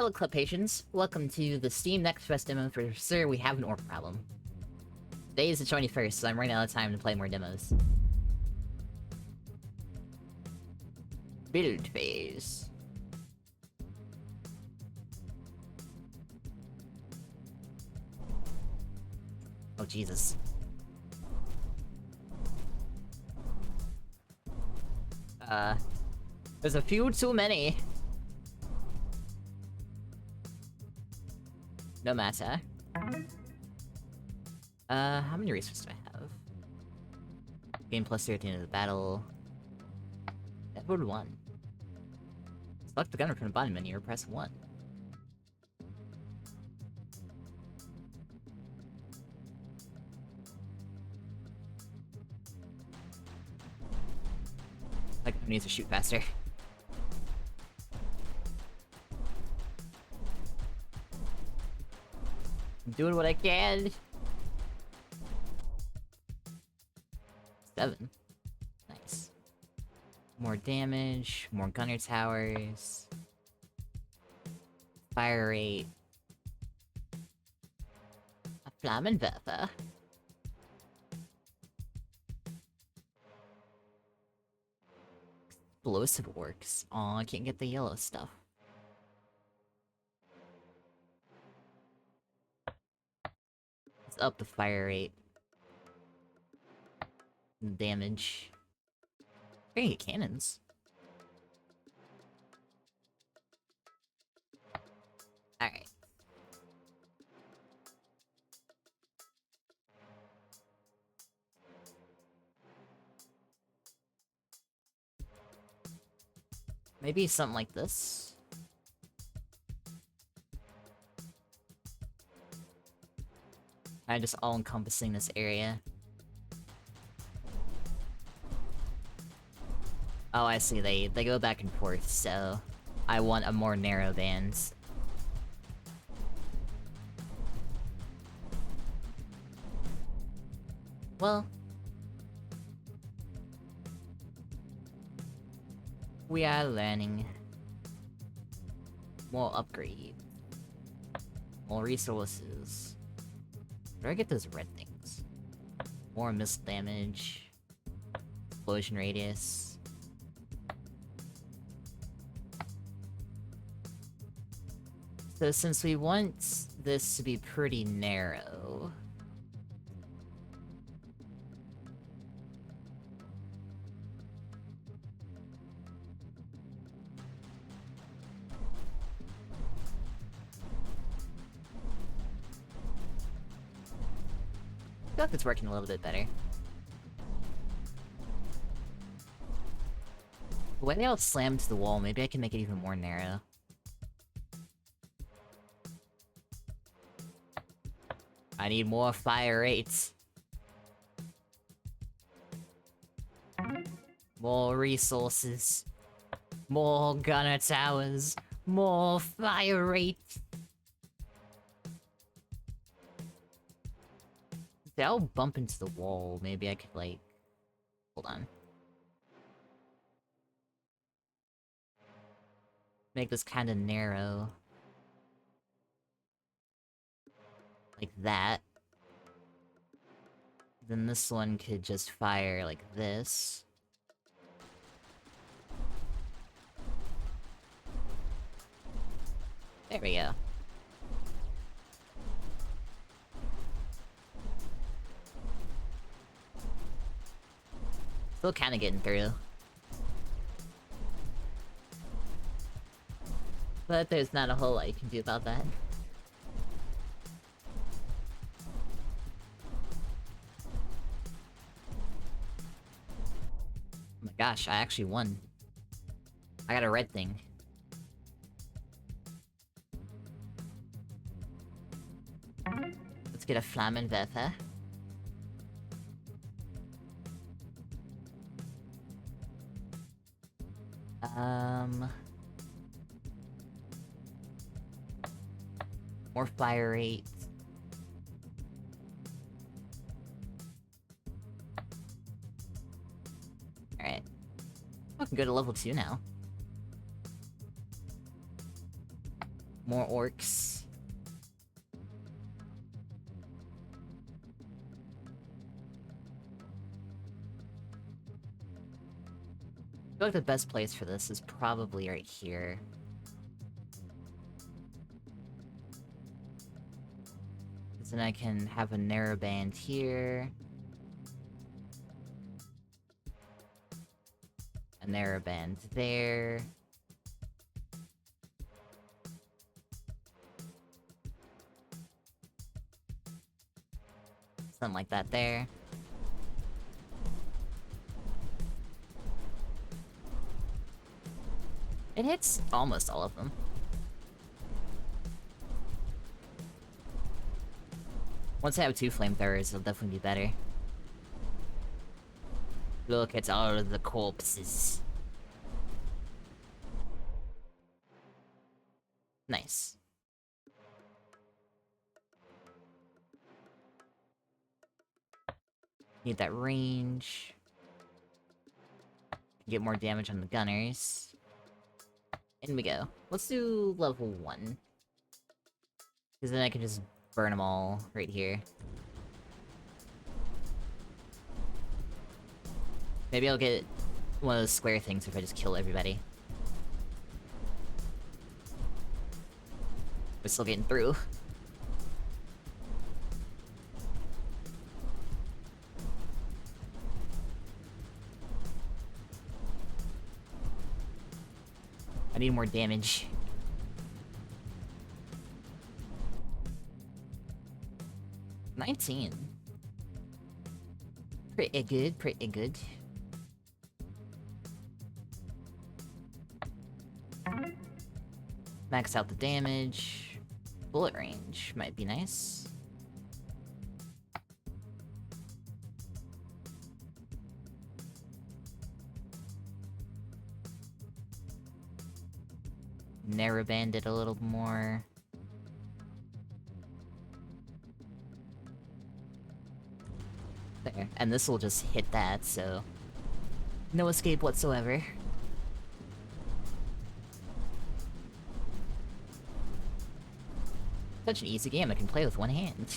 Hello, Club Patients. Welcome to the Steam Next Fest demo for Sir, We Have an Orc Problem. Today is the 21st, so I'm running out of time to play more demos. Build phase. Oh, Jesus. There's a few too many. No matter. How many resources do I have? Game plus 0 at the end of the battle. Edward 1. Select the gunner from the bottom menu or press 1. Like, who needs to shoot faster? I'm doing what I can. 7. Nice. More damage, more gunner towers. Fire rate. A Flammenwerfer. Explosive orcs. Aw, I can't get the yellow stuff. Let's up the fire rate. Damage. We're gonna get cannons. Alright. Maybe something like this. I'm just all-encompassing this area. Oh, I see, they go back and forth, so... I want a more narrow band. Well... we are learning. More upgrade. More resources. Where do I get those red things? More missile damage. Explosion radius. So since we want this to be pretty narrow... I feel like it's working a little bit better. The way they all slam to the wall, maybe I can make it even more narrow. I need more fire rates. More resources. More gunner towers. More fire rates. They all bump into the wall. Maybe I could, like... Hold on. Make this kind of narrow. Like that. Then this one could just fire like this. There we go. Still kinda getting through. But there's not a whole lot you can do about that. Oh my gosh, I actually won. I got a red thing. Let's get a Flammenwerfer. More fire rate. Alright. I can go to level 2 now. More orcs. I feel like the best place for this is probably right here. Because then I can have a narrow band here. A narrow band there. Something like that there. It hits almost all of them. Once I have 2 flamethrowers, it'll definitely be better. Look, it's all of the corpses. Nice. Need that range. Get more damage on the gunners. In we go. Let's do level 1. Because then I can just burn them all right here. Maybe I'll get one of those square things if I just kill everybody. We're still getting through. I need more damage. $19. Pretty good, pretty good. Max out the damage. Bullet range might be nice. Narrow band it a little more. There. And this will just hit that, so... no escape whatsoever. Such an easy game I can play with one hand.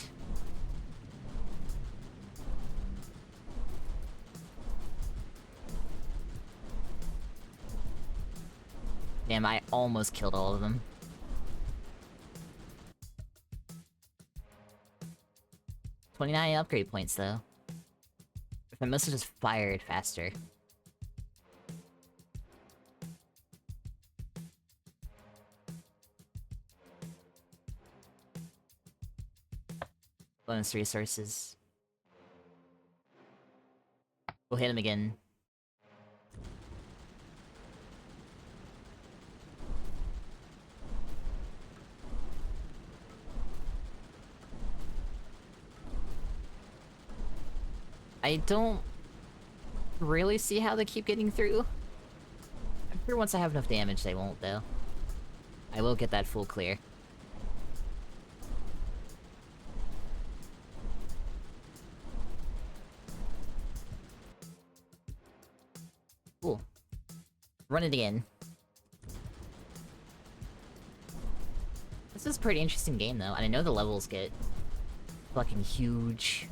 Damn, I almost killed all of them. $29 upgrade points, though. If I must have just fired faster. Bonus resources. We'll hit him again. I don't really see how they keep getting through. I'm sure once I have enough damage they won't, though. I will get that full clear. Cool. Run it again. This is a pretty interesting game, though, and I know the levels get fucking huge.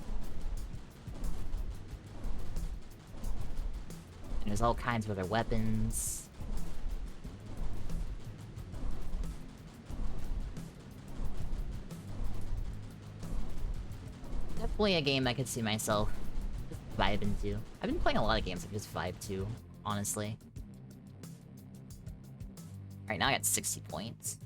And there's all kinds of other weapons. Definitely a game I could see myself just vibing to. I've been playing a lot of games I just vibe to, honestly. Alright, now I got 60 points.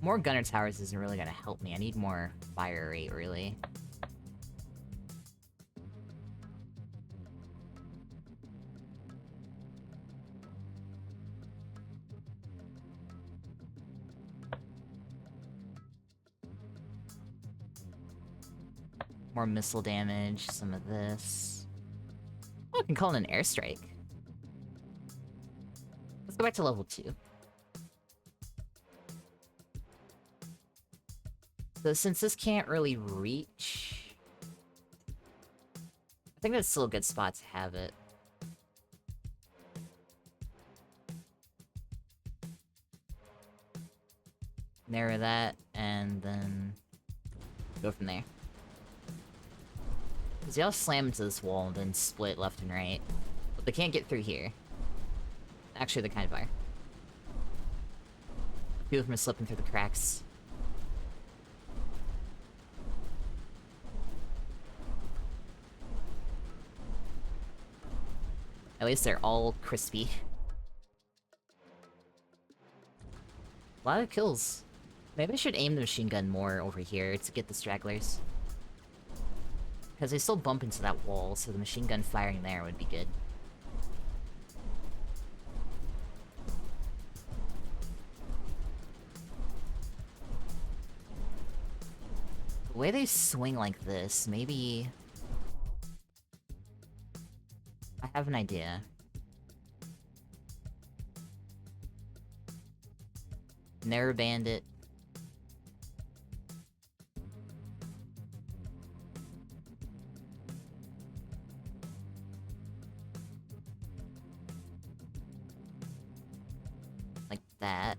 More gunner towers isn't really gonna help me. I need more fire rate, really. More missile damage, some of this. Oh, I can call it an airstrike. Let's go back to level 2. So since this can't really reach... I think that's still a good spot to have it. Narrow that, and then go from there. Because they all slam into this wall and then split left and right. But they can't get through here. Actually, they kind of are. A few of them are slipping through the cracks. At least they're all crispy. A lot of kills. Maybe I should aim the machine gun more over here to get the stragglers. Because they still bump into that wall, so the machine gun firing there would be good. The way they swing like this, maybe... I have an idea. Narrow bandit. Like that.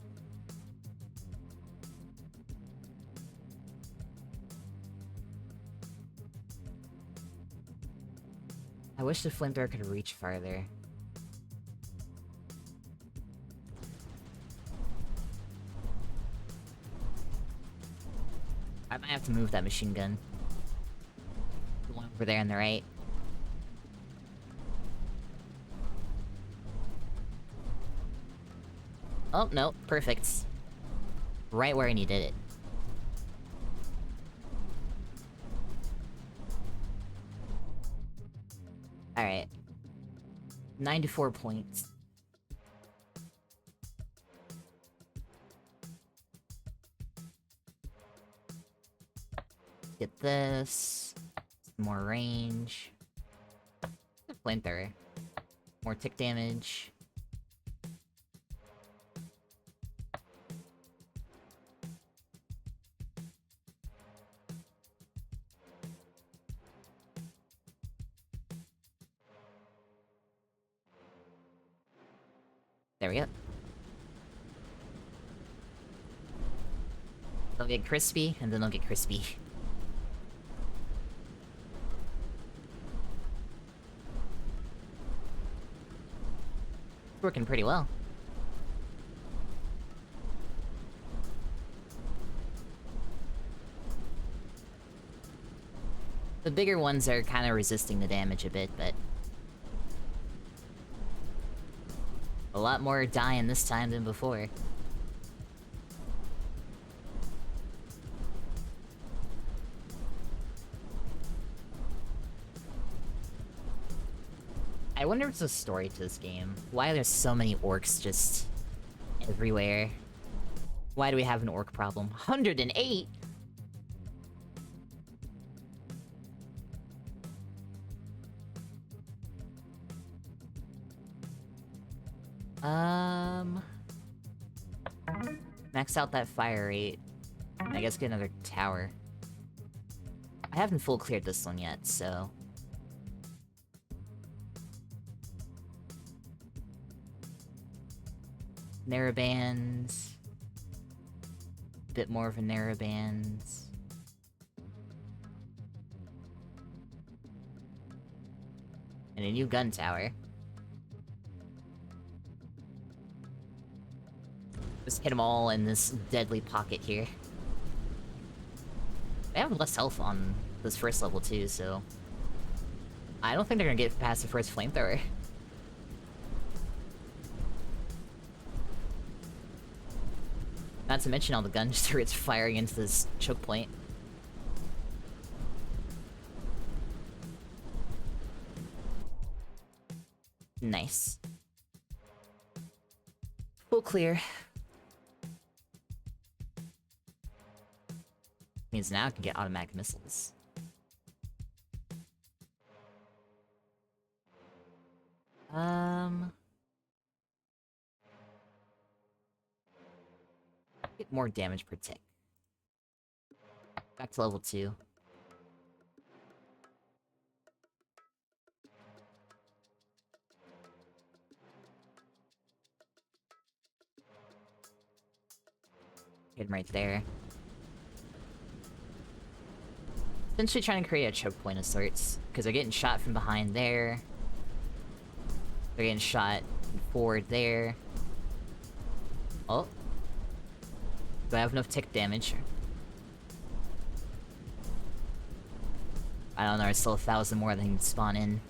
I wish the flamethrower could reach farther. I might have to move that machine gun. The one over there on the right. Oh, no. Perfect. Right where I needed it. Alright. 94 points. Get this. Some more range. Flamethrower. More tick damage. There we go. They'll get crispy, and then they'll get crispy. Working pretty well. The bigger ones are kind of resisting the damage a bit, but... a lot more dying this time than before. I wonder if there's a story to this game. Why there's so many orcs just... everywhere? Why do we have an orc problem? 108?! Max out that fire rate. I guess get another tower. I haven't full cleared this one yet, so... narrowbands. Bit more of a narrowbands. And a new gun tower. Just hit them all in this deadly pocket here. They have less health on this first level too, so... I don't think they're gonna get past the first flamethrower. Not to mention all the gun turrets firing into this choke point. Nice. Full clear. Means now I can get automatic missiles. Get more damage per tick. Back to level 2. Hit him right there. Essentially trying to create a choke point of sorts, because they're getting shot from behind there. They're getting shot forward there. Oh. Do I have enough tick damage? I don't know, there's still 1,000 more that can spawn in.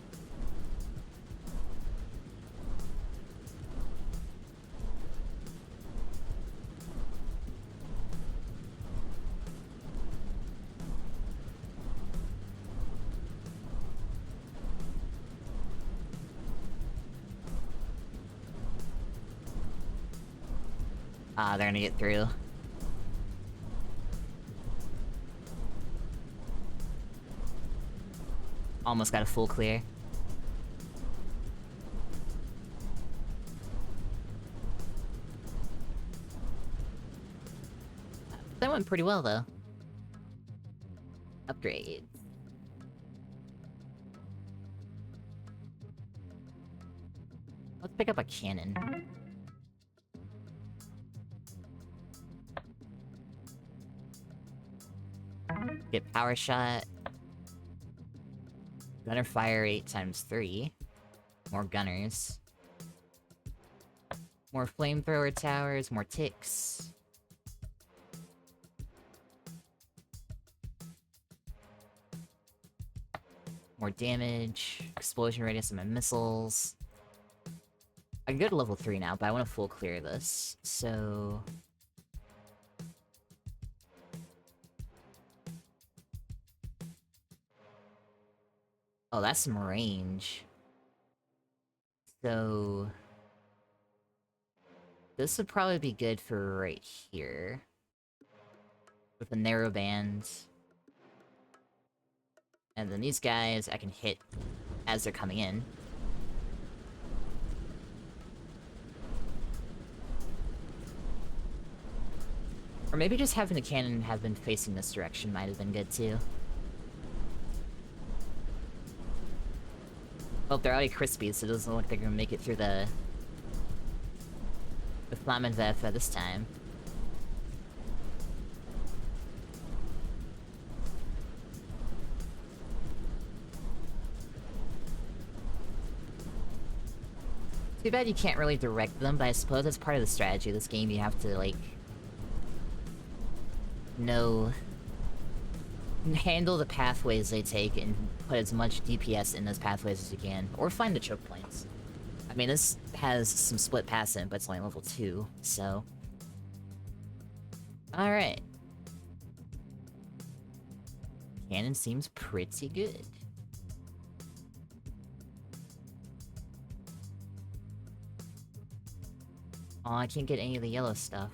Ah, they're gonna get through. Almost got a full clear. That went pretty well, though. Upgrade. Let's pick up a cannon. Get power shot. Gunner fire 8 times 3. More gunners. More flamethrower towers, more ticks. More damage. Explosion radius of my missiles. I can go to level 3 now, but I want to full clear this, so... Oh, that's some range. So... This would probably be good for right here. With a narrow band. And then these guys I can hit as they're coming in. Or maybe just having the cannon have been facing this direction might have been good too. Well, they're already crispy, so it doesn't look like they're gonna make it through the Flammenwerfer this time. Too bad you can't really direct them, but I suppose that's part of the strategy of this game. You have to, like... handle the pathways they take and put as much DPS in those pathways as you can. Or find the choke points. I mean, this has some split pass in, but it's only level 2, so... Alright. Cannon seems pretty good. Oh, I can't get any of the yellow stuff.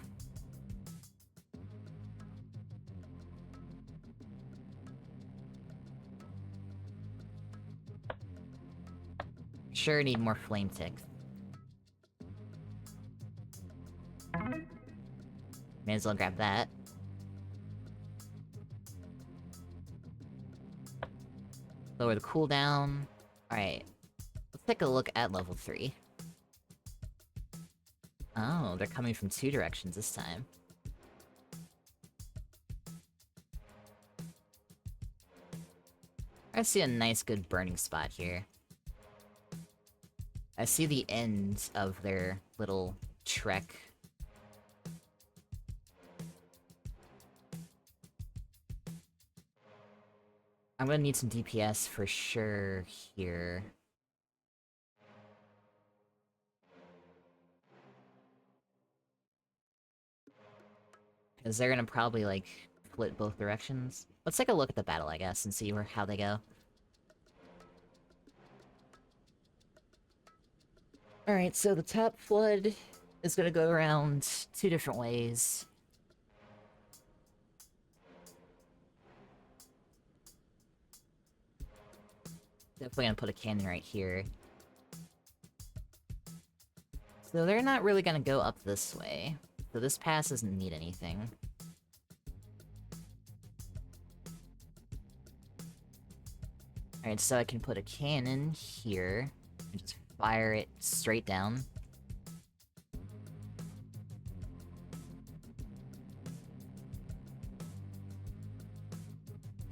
Sure need more flame ticks. May as well grab that. Lower the cooldown. Alright. Let's take a look at level 3. Oh, they're coming from 2 directions this time. I see a nice good burning spot here. I see the ends of their little trek. I'm gonna need some DPS for sure here. Because they're gonna probably, like, split both directions. Let's take a look at the battle, I guess, and see how they go. Alright, so the top flood is gonna go around 2 different ways. Definitely gonna put a cannon right here. So they're not really gonna go up this way. So this pass doesn't need anything. Alright, so I can put a cannon here, and just fire it straight down.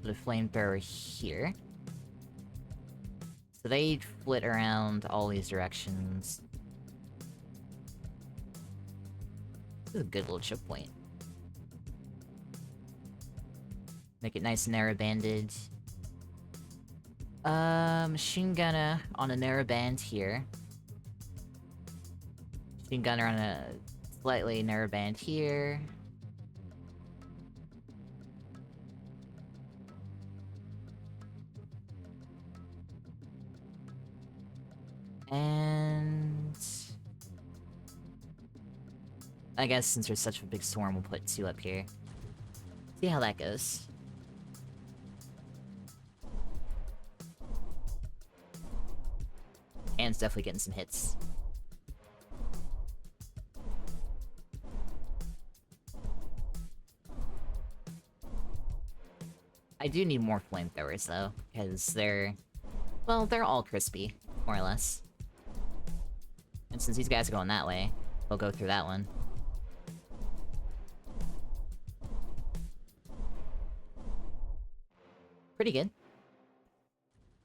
Put a flamethrower here. So they flit around all these directions. This is a good little choke point. Make it nice and narrow banded. Machine gunner on a narrow band here. Machine gunner on a slightly narrow band here. And... I guess since there's such a big storm, we'll put 2 up here. See how that goes. And it's definitely getting some hits. I do need more flamethrowers, though, because they're... well, they're all crispy, more or less. And since these guys are going that way, they'll go through that one. Pretty good.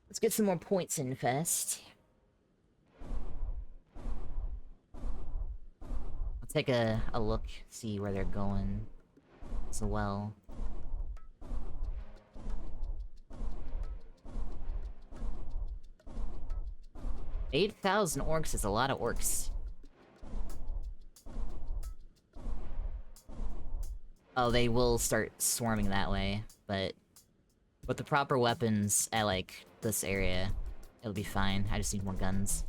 Let's get some more points in first. I'll take a look, see where they're going as well. 8,000 orcs is a lot of orcs. Oh, they will start swarming that way, but with the proper weapons at, like, this area, it'll be fine. I just need more guns.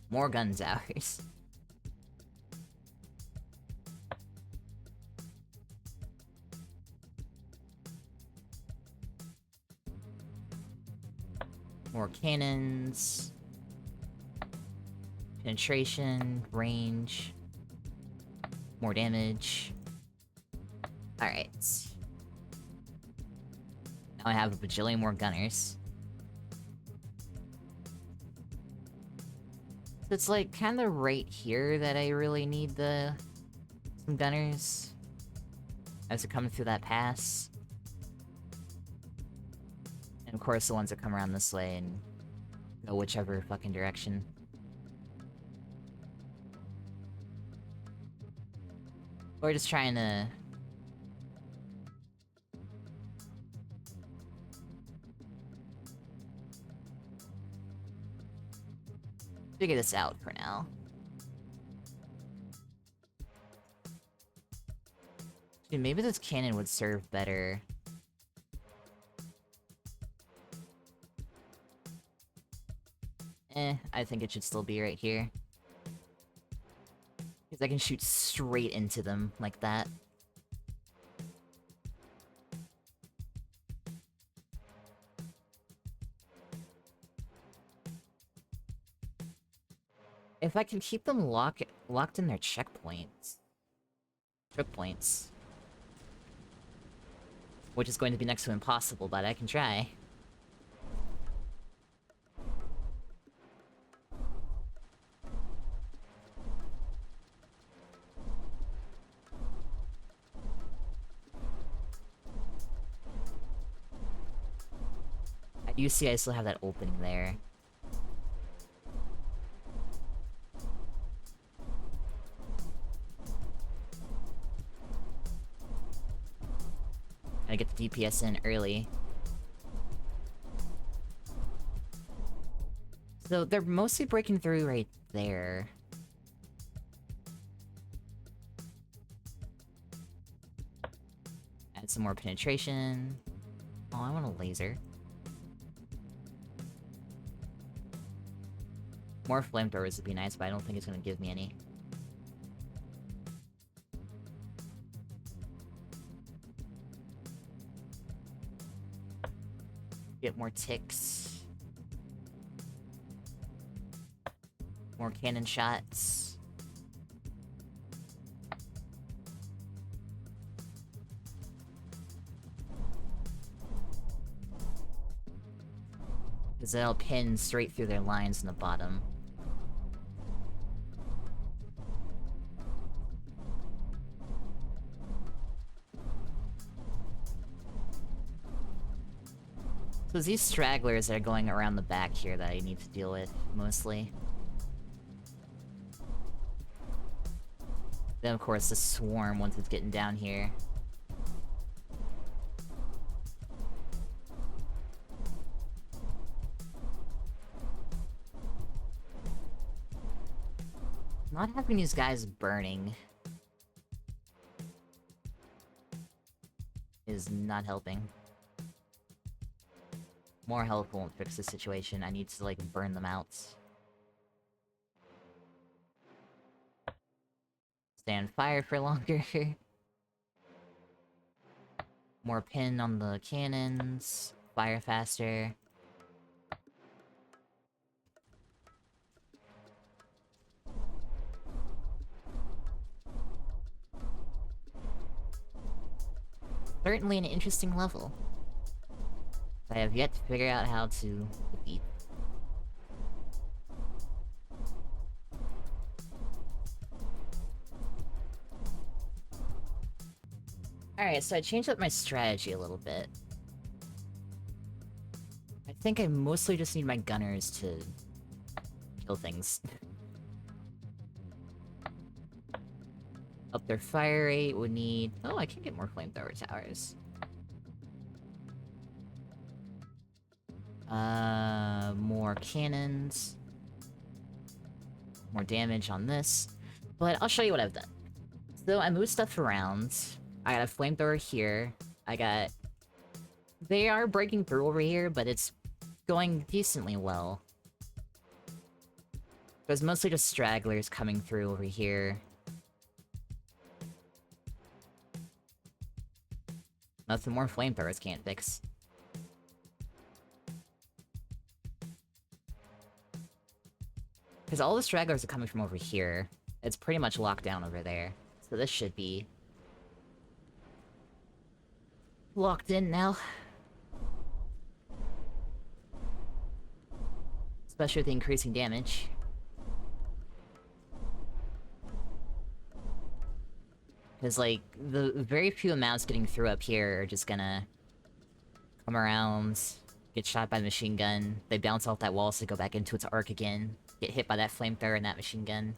More gun towers. More cannons. Penetration, range. More damage. Alright. Now I have a bajillion more gunners. So it's like kinda right here that I really need some gunners. As they're coming through that pass. And of course the ones that come around this way and go whichever fucking direction. We're just trying to... figure this out for now. Dude, maybe this cannon would serve better. I think it should still be right here. Because I can shoot straight into them, like that. If I can keep them locked in their checkpoints. Trip points. Which is going to be next to impossible, but I can try. You see I still have that opening there. Gotta get the DPS in early. So they're mostly breaking through right there. Add some more penetration. Oh, I want a laser. More flamethrowers would be nice, but I don't think it's gonna give me any. Get more ticks. More cannon shots. Because they'll pin straight through their lines in the bottom. So these stragglers that are going around the back here that I need to deal with, mostly. Then of course the swarm once it's getting down here. Not having these guys burning is not helping. More health won't fix the situation. I need to, like, burn them out. Stay on fire for longer. More pin on the cannons. Fire faster. Certainly an interesting level. I have yet to figure out how to defeat. Alright, so I changed up my strategy a little bit. I think I mostly just need my gunners to kill things. Up their fire rate would need... Oh, I can get more flamethrower towers. More cannons. More damage on this. But I'll show you what I've done. So I moved stuff around. I got a flamethrower here. I got... They are breaking through over here, but it's going decently well. There's mostly just stragglers coming through over here. Nothing more flamethrowers can't fix. Because all the stragglers are coming from over here. It's pretty much locked down over there. So this should be... locked in now. Especially with the increasing damage. Because, like, the very few amounts getting through up here are just gonna... come around, get shot by the machine gun, they bounce off that wall so they go back into its arc again, get hit by that flamethrower and that machine gun.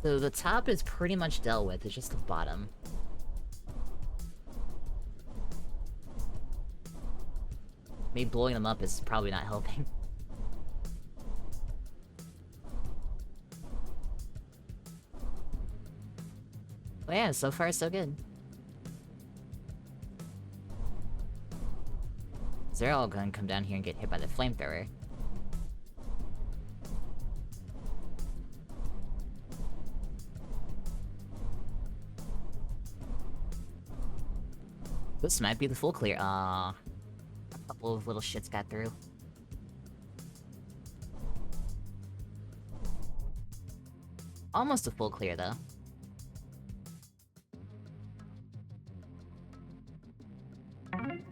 So the top is pretty much dealt with, it's just the bottom. Me blowing them up is probably not helping. But yeah, so far so good. They're all gonna come down here and get hit by the flamethrower. This might be the full clear. A couple of little shits got through. Almost a full clear, though.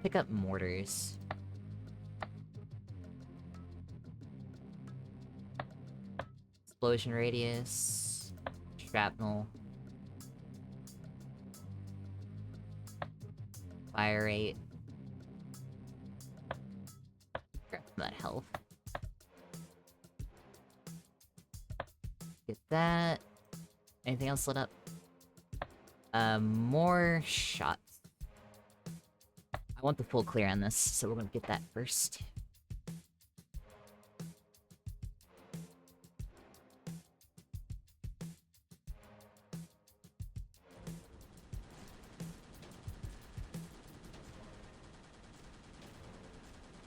Pick up mortars. Explosion radius. Shrapnel. Fire rate. Grab that health. Get that. Anything else lit up? More shots. I want the full clear on this, so we're gonna get that first.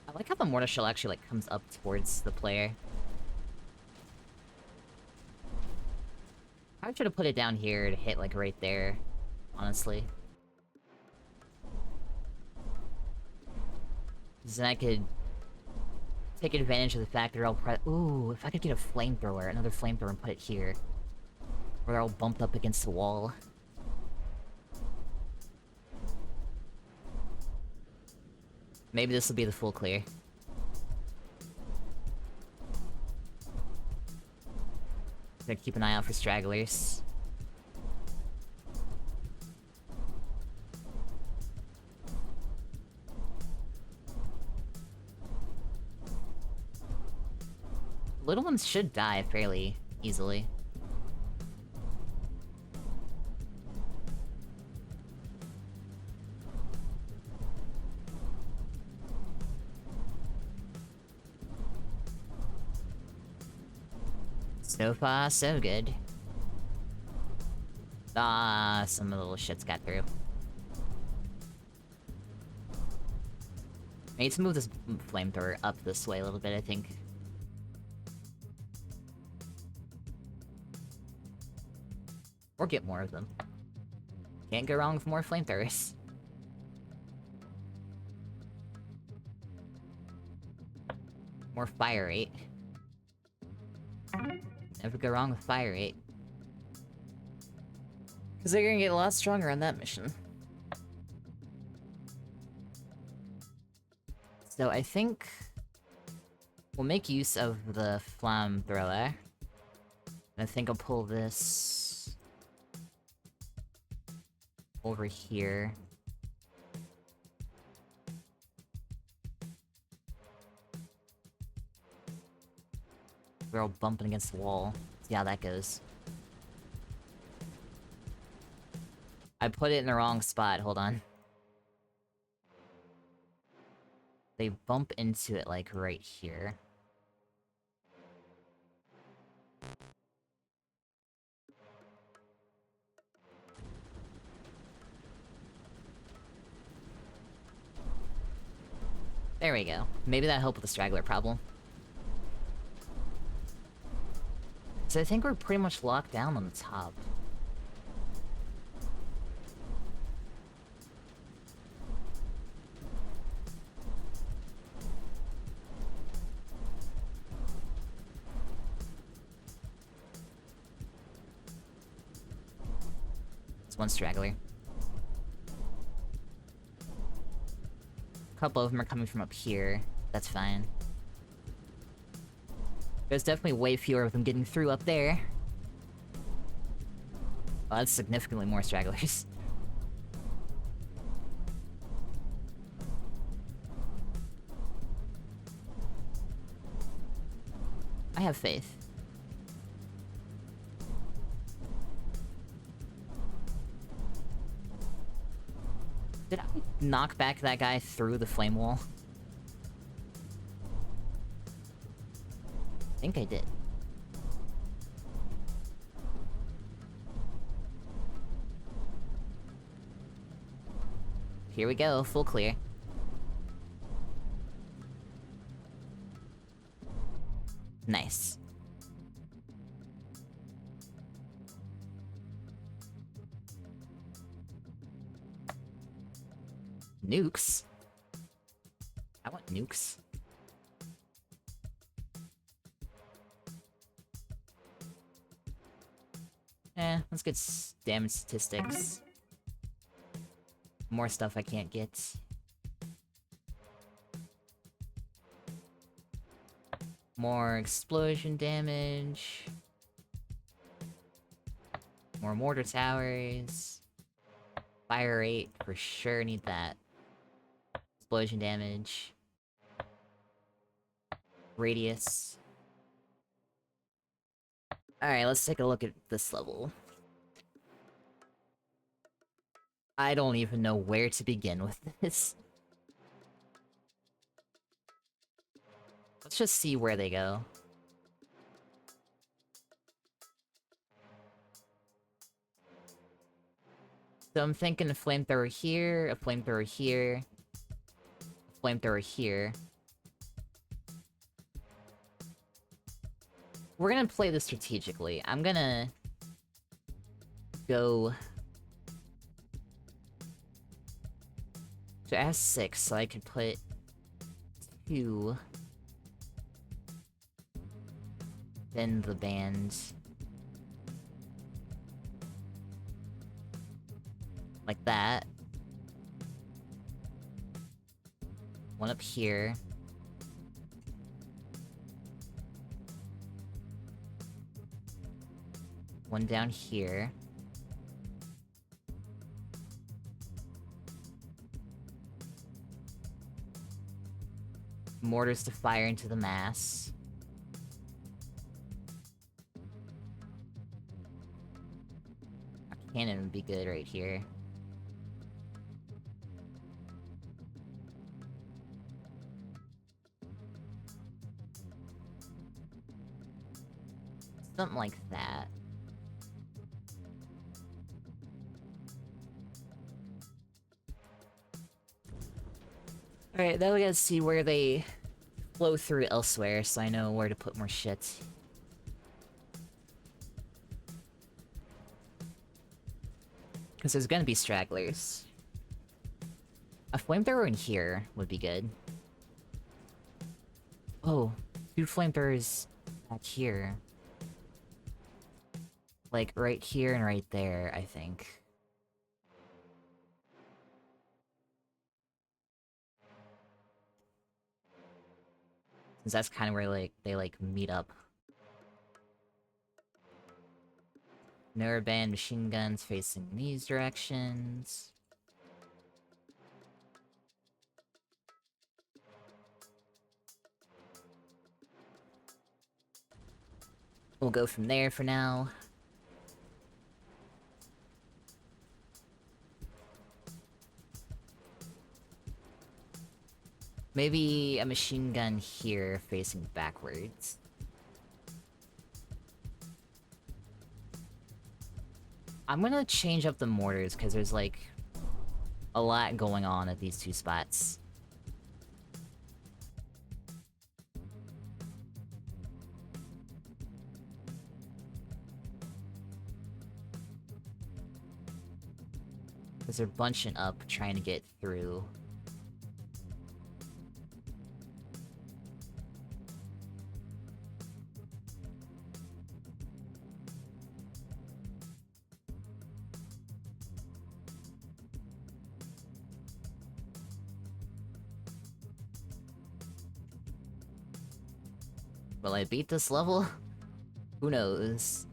I like how the mortar shell actually, like, comes up towards the player. I should have put it down here to hit, like, right there, honestly. Then I could take advantage of the fact they're all ooh, if I could get a flamethrower, another flamethrower, and put it here. Where they're all bumped up against the wall. Maybe this will be the full clear. Gotta keep an eye out for stragglers. Little ones should die fairly easily. So far, so good. Ah, some of the little shits got through. I need to move this flamethrower up this way a little bit, I think. Or get more of them. Can't go wrong with more flamethrowers. More fire rate. Never go wrong with fire rate. Because they're gonna get a lot stronger on that mission. So I think we'll make use of the flamethrower. And I think I'll pull this over here. We're all bumping against the wall. See how that goes. I put it in the wrong spot, hold on. They bump into it, like, right here. There we go. Maybe that'll help with the straggler problem. So I think we're pretty much locked down on the top. It's one straggler. A couple of them are coming from up here. That's fine. There's definitely way fewer of them getting through up there. Oh, that's significantly more stragglers. I have faith. Did I knock back that guy through the flame wall? I think I did. Here we go, full clear. Nice. Nukes? I want nukes. Let's get damage statistics. More stuff I can't get. More explosion damage. More mortar towers. Fire rate, for sure need that. Explosion damage. Radius. Alright, let's take a look at this level. I don't even know where to begin with this. Let's just see where they go. So I'm thinking a flamethrower here, a flamethrower here, a flamethrower here. We're gonna play this strategically. I'm gonna go to S6 so I can put 2 in the band. Like that. One up here. One down here. Mortars to fire into the mass. A cannon would be good right here. Something like that. Alright, now we gotta see where they flow through elsewhere, so I know where to put more shit. Because there's gonna be stragglers. A flamethrower in here would be good. Oh, 2 flamethrowers back here. Like, right here and right there, I think. Since that's kind of where, like, they, like, meet up. Narrowband machine guns facing these directions. We'll go from there for now. Maybe a machine gun here facing backwards. I'm gonna change up the mortars, because there's, like, a lot going on at these 2 spots. Because they're bunching up, trying to get through. Will I beat this level? Who knows?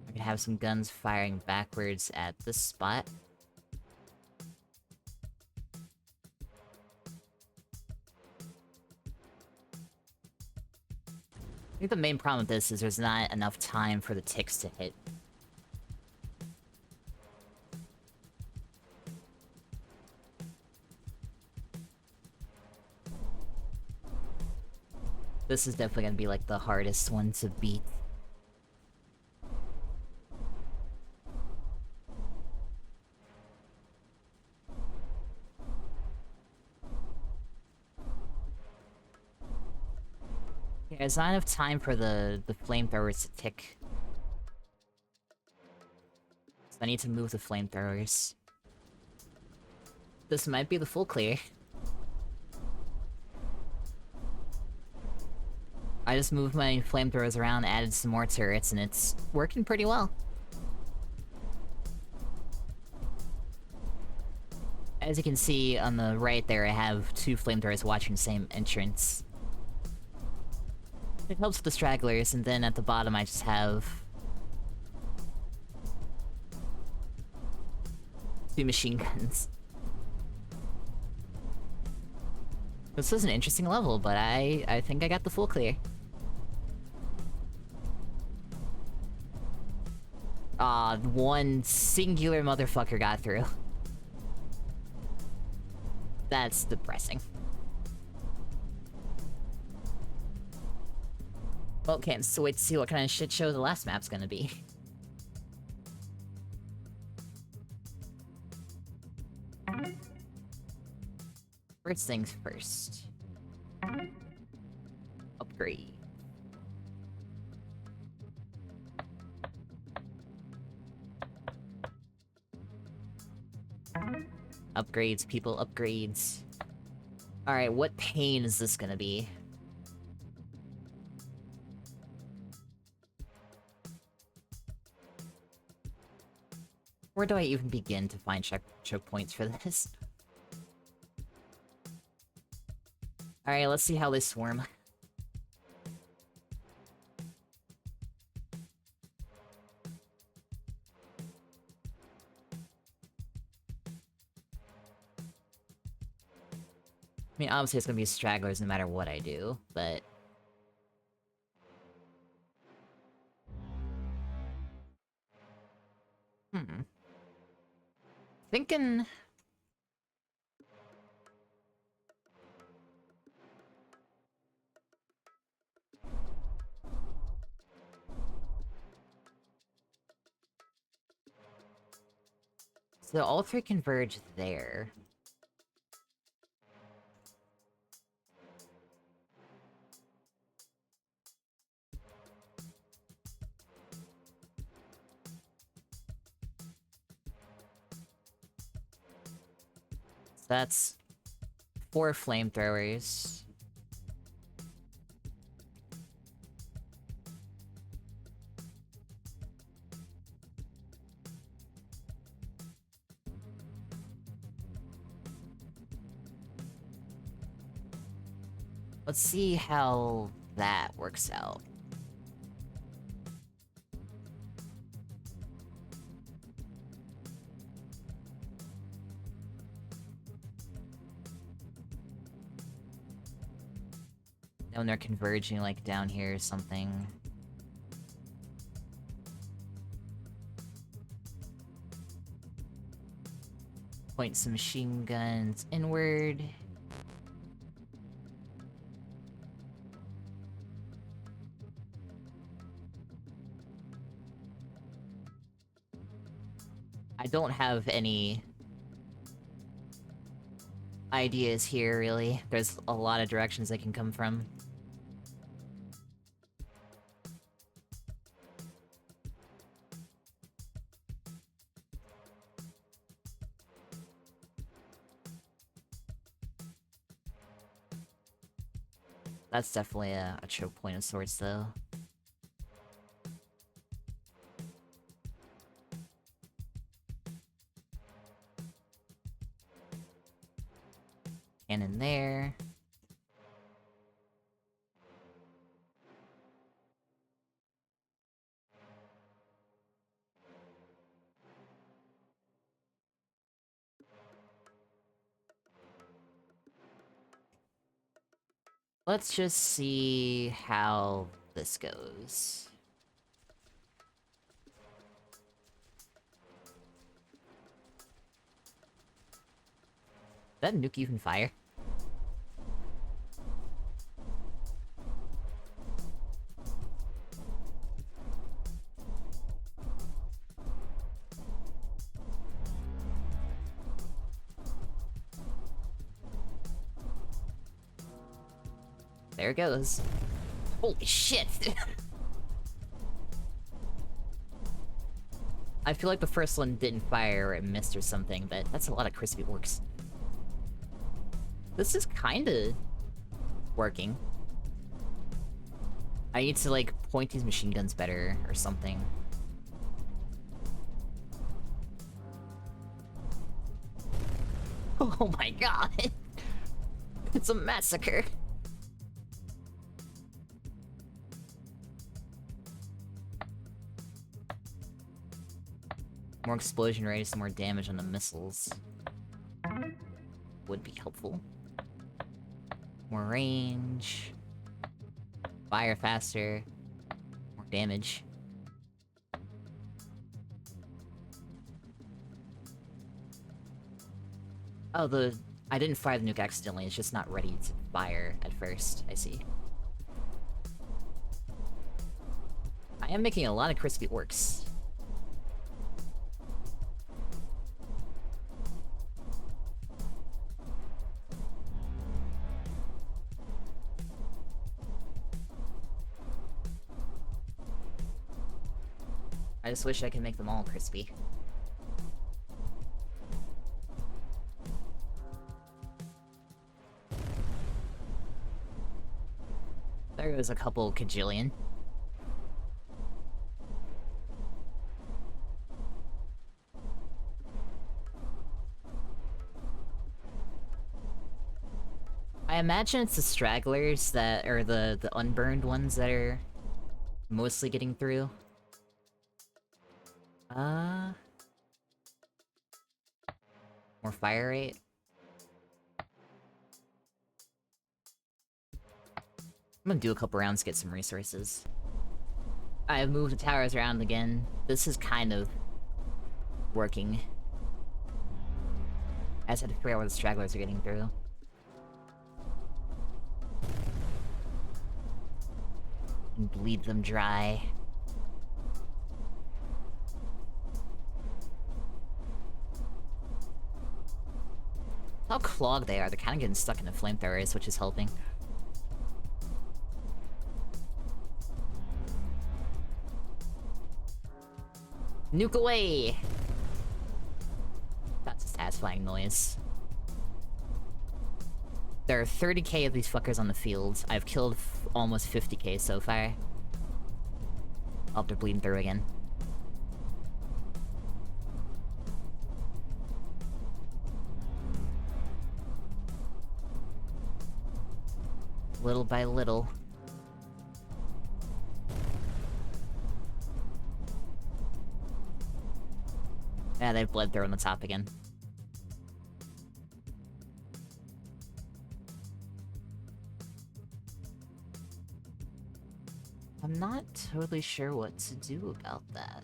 I could have some guns firing backwards at this spot. I think the main problem with this is there's not enough time for the ticks to hit. This is definitely gonna be, like, the hardest one to beat. Yeah, there's not enough time for the flamethrowers to tick. So I need to move the flamethrowers. This might be the full clear. I just moved my flamethrowers around, added some more turrets, and it's working pretty well. As you can see on the right there, I have 2 flamethrowers watching the same entrance. It helps with the stragglers, and then at the bottom I just have 2 machine guns. This was an interesting level, but I think I got the full clear. One singular motherfucker got through. That's depressing. Well, can't wait to see what kind of shit show the last map's gonna be. First things first. Upgrade. Upgrades, people, upgrades. Alright, what pain is this gonna be? Where do I even begin to find choke points for this? Alright, let's see how they swarm. I mean, obviously it's gonna be stragglers no matter what I do, but... Thinking... So all three converge there. So that's 4 flamethrowers. Let's see how that works out. When they're converging, like, down here or something. Point some machine guns inward. I don't have any ideas here, really. There's a lot of directions they can come from. That's definitely a choke point of sorts, though. Cannon there. Let's just see how this goes. Did that nuke even fire? There it goes. Holy shit! I feel like the first one didn't fire or it missed or something, but that's a lot of crispy orcs. This is kinda... working. I need to, like, point these machine guns better or something. Oh my god! It's a massacre! More explosion radius, more damage on the missiles. Would be helpful. More range. Fire faster. More damage. Oh, I didn't fire the nuke accidentally, it's just not ready to fire at first. I see. I am making a lot of crispy orcs. I just wish I could make them all crispy. There goes a couple kajillion. I imagine it's the stragglers that are the unburned ones that are mostly getting through. More fire rate. I'm gonna do a couple rounds to get some resources. I've moved the towers around again. This is kind of working. I just had to figure out where the stragglers are getting through. And bleed them dry. How clogged they are, they're kind of getting stuck in the flamethrowers, which is helping. Nuke away! That's a satisfying noise. There are 30k of these fuckers on the field. I've killed almost 50k so far. Oh, they're bleeding through again. Little by little. Yeah, they've bled through on the top again. I'm not totally sure what to do about that.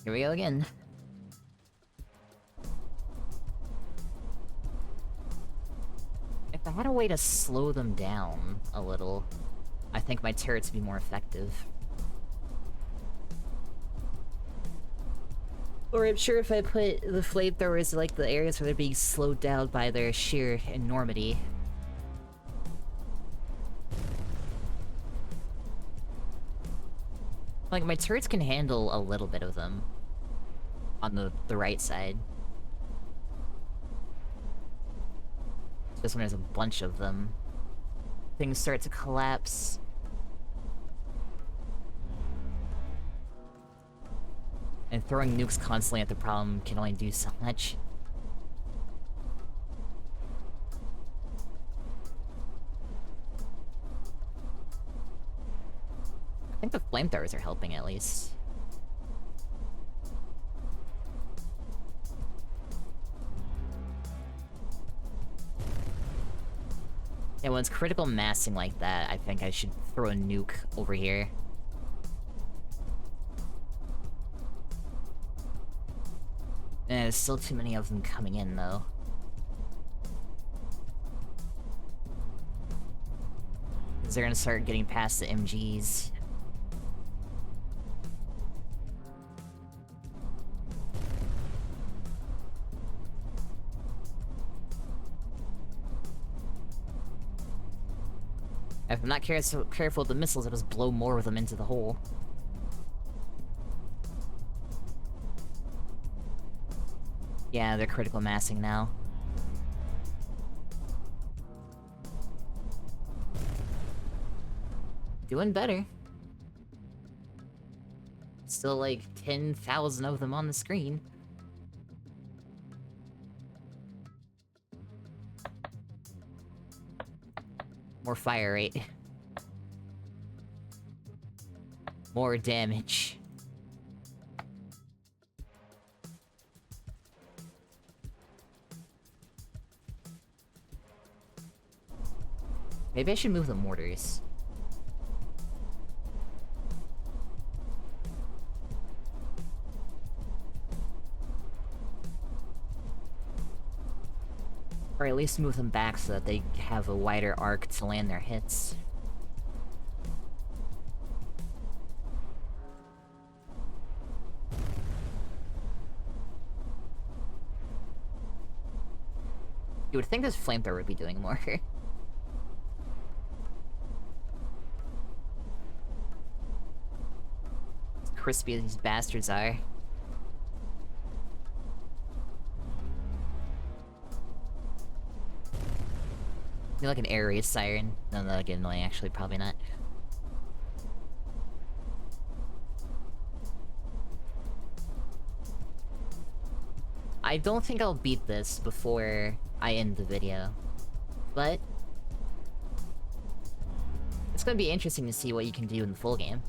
Here we go again. If I had a way to slow them down a little, I think my turrets would be more effective. Or I'm sure if I put the flamethrowers like the areas where they're being slowed down by their sheer enormity. Like, my turrets can handle a little bit of them. On the right side. Just when there's a bunch of them. Things start to collapse. And throwing nukes constantly at the problem can only do so much. I think the flamethrowers are helping at least. Yeah, when it's critical massing like that, I think I should throw a nuke over here. There's still too many of them coming in, though. Because they're gonna start getting past the MGs. If I'm not careful with the missiles, I'll just blow more of them into the hole. Yeah, they're critical massing now. Doing better. Still like 10,000 of them on the screen. More fire rate. More damage. Maybe I should move the mortars. Or at least move them back so that they have a wider arc to land their hits. You would think this flamethrower would be doing more. As crispy as these bastards are. Need like an air raid siren. No, that'll get annoying, actually, probably not. I don't think I'll beat this before I end the video. But it's gonna be interesting to see what you can do in the full game.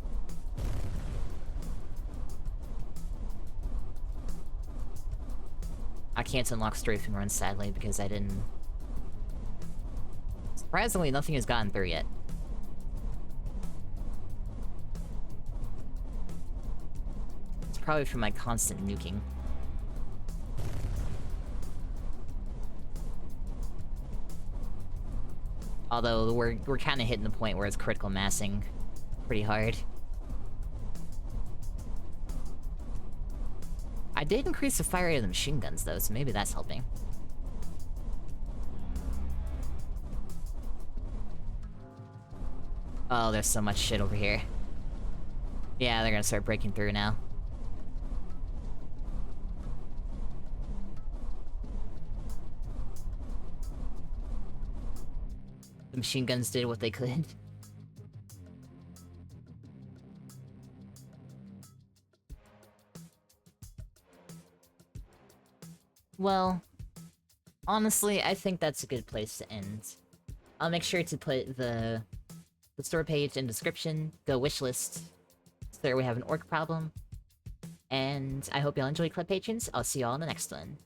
I can't unlock strafing runs, sadly, because I didn't... Surprisingly, nothing has gotten through yet. It's probably from my constant nuking. Although, we're kinda hitting the point where it's critical massing pretty hard. I did increase the fire rate of the machine guns, though, so maybe that's helping. Oh, there's so much shit over here. Yeah, they're gonna start breaking through now. The machine guns did what they could. Well, honestly, I think that's a good place to end. I'll make sure to put the store page in description, the wishlist, so that we have an orc problem. And I hope y'all enjoy Club Patrons. I'll see y'all in the next one.